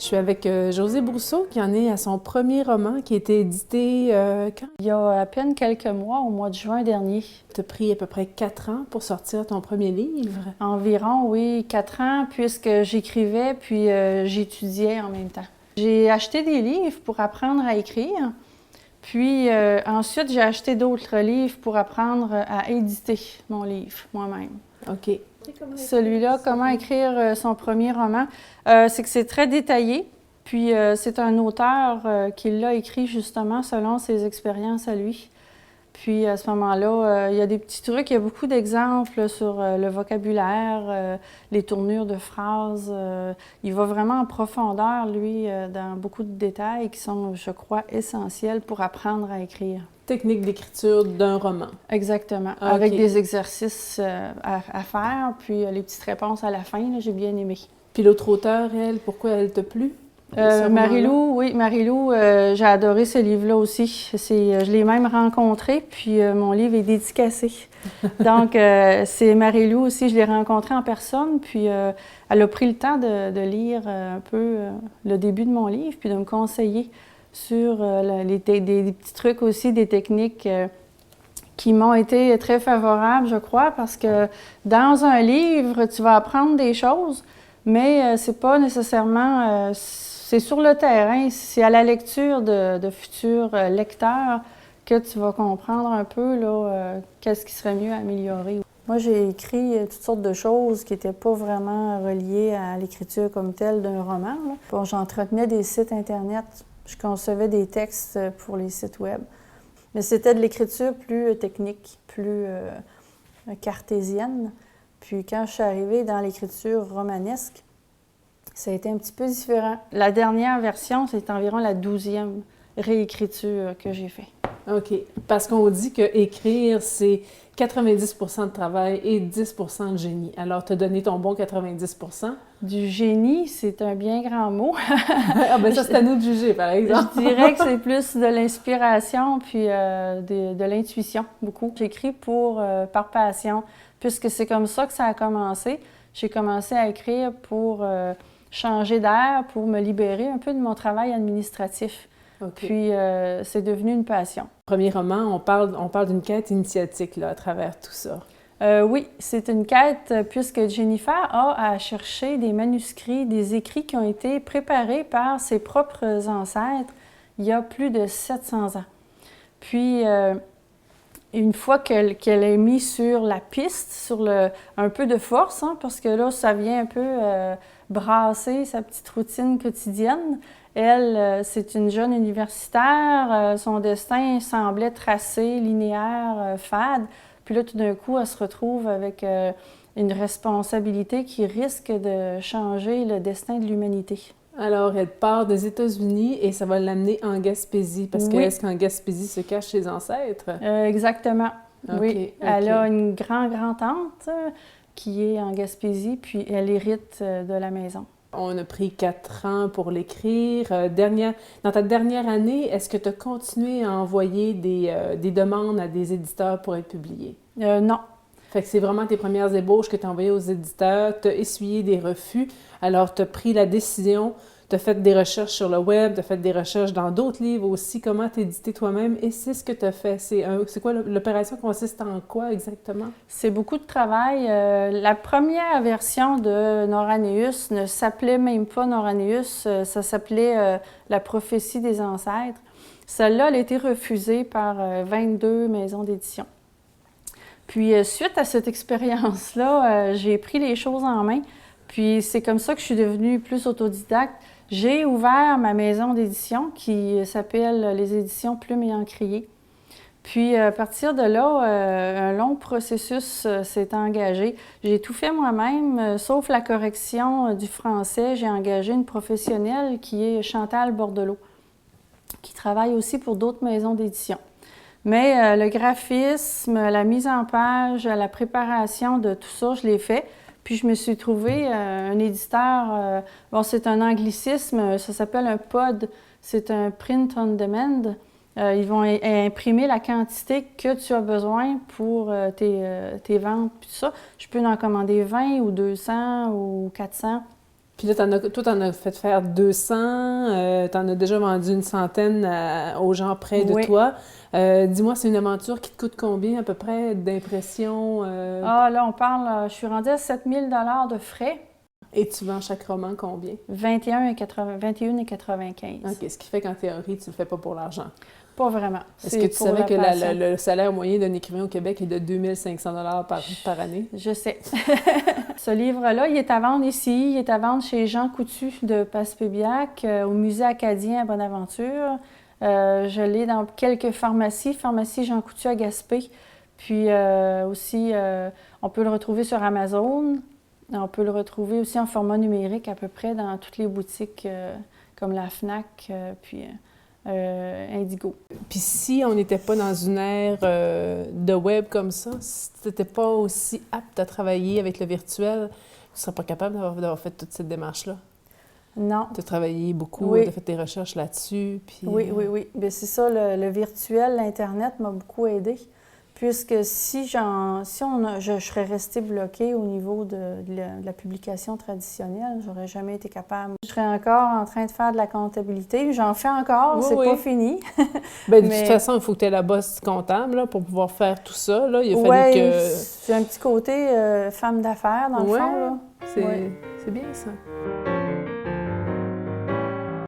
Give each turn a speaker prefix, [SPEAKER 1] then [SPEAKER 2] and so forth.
[SPEAKER 1] Je suis avec Josée Brousseau qui en est à son premier roman qui a été édité quand?
[SPEAKER 2] Il y a à peine quelques mois, au mois de juin dernier.
[SPEAKER 1] Tu as pris à peu près 4 ans pour sortir ton premier livre.
[SPEAKER 2] Environ, oui, 4 ans, puisque j'écrivais puis j'étudiais en même temps. J'ai acheté des livres pour apprendre à écrire, puis ensuite j'ai acheté d'autres livres pour apprendre à éditer mon livre moi-même.
[SPEAKER 1] OK.
[SPEAKER 2] Celui-là, comment écrire son premier roman, c'est que c'est très détaillé, puis c'est un auteur qui l'a écrit justement selon ses expériences à lui. Puis à ce moment-là, il y a des petits trucs, il y a beaucoup d'exemples sur le vocabulaire, les tournures de phrases. Il va vraiment en profondeur, lui, dans beaucoup de détails qui sont, je crois, essentiels pour apprendre à écrire.
[SPEAKER 1] Technique d'écriture d'un roman.
[SPEAKER 2] Exactement,
[SPEAKER 1] Ah,
[SPEAKER 2] avec
[SPEAKER 1] OK.
[SPEAKER 2] des exercices à faire, puis les petites réponses à la fin, là, j'ai bien aimé.
[SPEAKER 1] Puis l'autre auteure, elle, pourquoi elle t'a plu? Ce
[SPEAKER 2] Marie-Lou, oui, Marie-Lou, j'ai adoré ce livre-là aussi. Je l'ai même rencontré, puis mon livre est dédicacé. Donc, c'est Marie-Lou aussi, je l'ai rencontrée en personne, puis elle a pris le temps de lire un peu le début de mon livre, puis de me conseiller sur des petits trucs aussi, des techniques qui m'ont été très favorables, je crois, parce que dans un livre, tu vas apprendre des choses, mais c'est pas nécessairement... c'est sur le terrain, c'est à la lecture de futurs lecteurs que tu vas comprendre un peu là, qu'est-ce qui serait mieux à améliorer. Moi, j'ai écrit toutes sortes de choses qui n'étaient pas vraiment reliées à l'écriture comme telle d'un roman. Là. Bon, j'entretenais des sites Internet, je concevais des textes pour les sites web. Mais c'était de l'écriture plus technique, plus cartésienne. Puis quand je suis arrivée dans l'écriture romanesque, ça a été un petit peu différent. La dernière version, c'est environ la 12e réécriture que j'ai faite.
[SPEAKER 1] OK. Parce qu'on dit que écrire, c'est 90% de travail et 10% de génie. Alors, tu as donné ton bon 90%.
[SPEAKER 2] Du génie, c'est un bien grand mot.
[SPEAKER 1] Ah ben ça, c'est à nous de juger, par exemple.
[SPEAKER 2] Je dirais que c'est plus de l'inspiration puis de l'intuition, beaucoup. J'écris par passion, puisque c'est comme ça que ça a commencé. J'ai commencé à écrire pour changer d'air, pour me libérer un peu de mon travail administratif.
[SPEAKER 1] Okay.
[SPEAKER 2] Puis, c'est devenu une passion.
[SPEAKER 1] Premier roman, on parle d'une quête initiatique là, à travers tout ça.
[SPEAKER 2] Oui, c'est une quête puisque Jennifer a à chercher des manuscrits, des écrits qui ont été préparés par ses propres ancêtres il y a plus de 700 ans. Puis, une fois qu'elle est mise sur la piste, sur un peu de force, hein, parce que là, ça vient un peu brasser sa petite routine quotidienne. Elle, c'est une jeune universitaire, son destin semblait tracé, linéaire, fade. Puis là, tout d'un coup, elle se retrouve avec une responsabilité qui risque de changer le destin de l'humanité.
[SPEAKER 1] Alors, elle part des États-Unis et ça va l'amener en Gaspésie, parce que
[SPEAKER 2] Oui.
[SPEAKER 1] est-ce qu'en Gaspésie se cachent ses ancêtres?
[SPEAKER 2] Exactement,
[SPEAKER 1] Okay,
[SPEAKER 2] oui. Elle a une grand-tante qui est en Gaspésie, puis elle hérite de la maison.
[SPEAKER 1] On a pris 4 ans pour l'écrire. Dans ta dernière année, est-ce que tu as continué à envoyer des demandes à des éditeurs pour être publié?
[SPEAKER 2] Non.
[SPEAKER 1] Fait que c'est vraiment tes premières ébauches que tu as envoyées aux éditeurs, tu as essuyé des refus, alors tu as pris la décision, tu as fait des recherches sur le web, tu as fait des recherches dans d'autres livres aussi, comment t'éditer toi-même, et c'est ce que tu as fait. C'est quoi l'opération consiste en quoi exactement? C'est
[SPEAKER 2] beaucoup de travail. La première version de Noraneus ne s'appelait même pas Noraneus, ça s'appelait La prophétie des ancêtres. Celle-là, elle a été refusée par 22 maisons d'édition. Puis, suite à cette expérience-là, j'ai pris les choses en main. Puis, c'est comme ça que je suis devenue plus autodidacte. J'ai ouvert ma maison d'édition qui s'appelle les éditions Plume et Encrier. Puis, à partir de là, un long processus s'est engagé. J'ai tout fait moi-même, sauf la correction du français. J'ai engagé une professionnelle qui est Chantal Bordelot, qui travaille aussi pour d'autres maisons d'édition. Mais le graphisme, la mise en page, la préparation de tout ça, je l'ai fait. Puis je me suis trouvé un éditeur, bon, c'est un anglicisme, ça s'appelle un POD, c'est un Print on Demand. Ils vont imprimer la quantité que tu as besoin pour tes ventes, puis tout ça. Je peux en commander 20 ou 200 ou 400.
[SPEAKER 1] Puis là, toi, t'en as fait faire 200, t'en as déjà vendu une centaine aux gens près de toi. Dis-moi, c'est une aventure qui te coûte combien à peu près d'impression?
[SPEAKER 2] Ah, là, on parle, je suis rendue à 7 000 de frais.
[SPEAKER 1] Et tu vends chaque roman combien?
[SPEAKER 2] 21,95.
[SPEAKER 1] OK, ce qui fait qu'en théorie, tu le fais pas pour l'argent.
[SPEAKER 2] Pas vraiment.
[SPEAKER 1] Est-ce que tu savais que le salaire moyen d'un écrivain au Québec est de 2500 par année?
[SPEAKER 2] Je sais. Ce livre-là, il est à vendre ici, il est à vendre chez Jean Coutu de Passepébiac, au Musée acadien à Bonaventure. Je l'ai dans quelques pharmacies, pharmacie Jean Coutu à Gaspé. Puis aussi, on peut le retrouver sur Amazon. On peut le retrouver aussi en format numérique à peu près dans toutes les boutiques comme la FNAC, puis Indigo.
[SPEAKER 1] Puis si on n'était pas dans une ère de web comme ça, si tu n'étais pas aussi apte à travailler avec le virtuel, tu ne serais pas capable d'avoir fait toute cette démarche-là?
[SPEAKER 2] Non.
[SPEAKER 1] Tu as travaillé beaucoup,
[SPEAKER 2] Oui.
[SPEAKER 1] tu as fait tes recherches là-dessus. Puis,
[SPEAKER 2] Oui. Bien, c'est ça, le virtuel, l'Internet m'a beaucoup aidée. Puisque si je serais restée bloquée au niveau de la publication traditionnelle, j'aurais jamais été capable. Je serais encore en train de faire de la comptabilité. J'en fais encore,
[SPEAKER 1] oui,
[SPEAKER 2] c'est
[SPEAKER 1] oui.
[SPEAKER 2] pas fini.
[SPEAKER 1] Bien, de toute façon, il faut que tu aies la bosse comptable là, pour pouvoir faire tout ça. Là. Il a fallu que...
[SPEAKER 2] j'ai un petit côté femme d'affaires, dans le fond. Là.
[SPEAKER 1] C'est bien ça.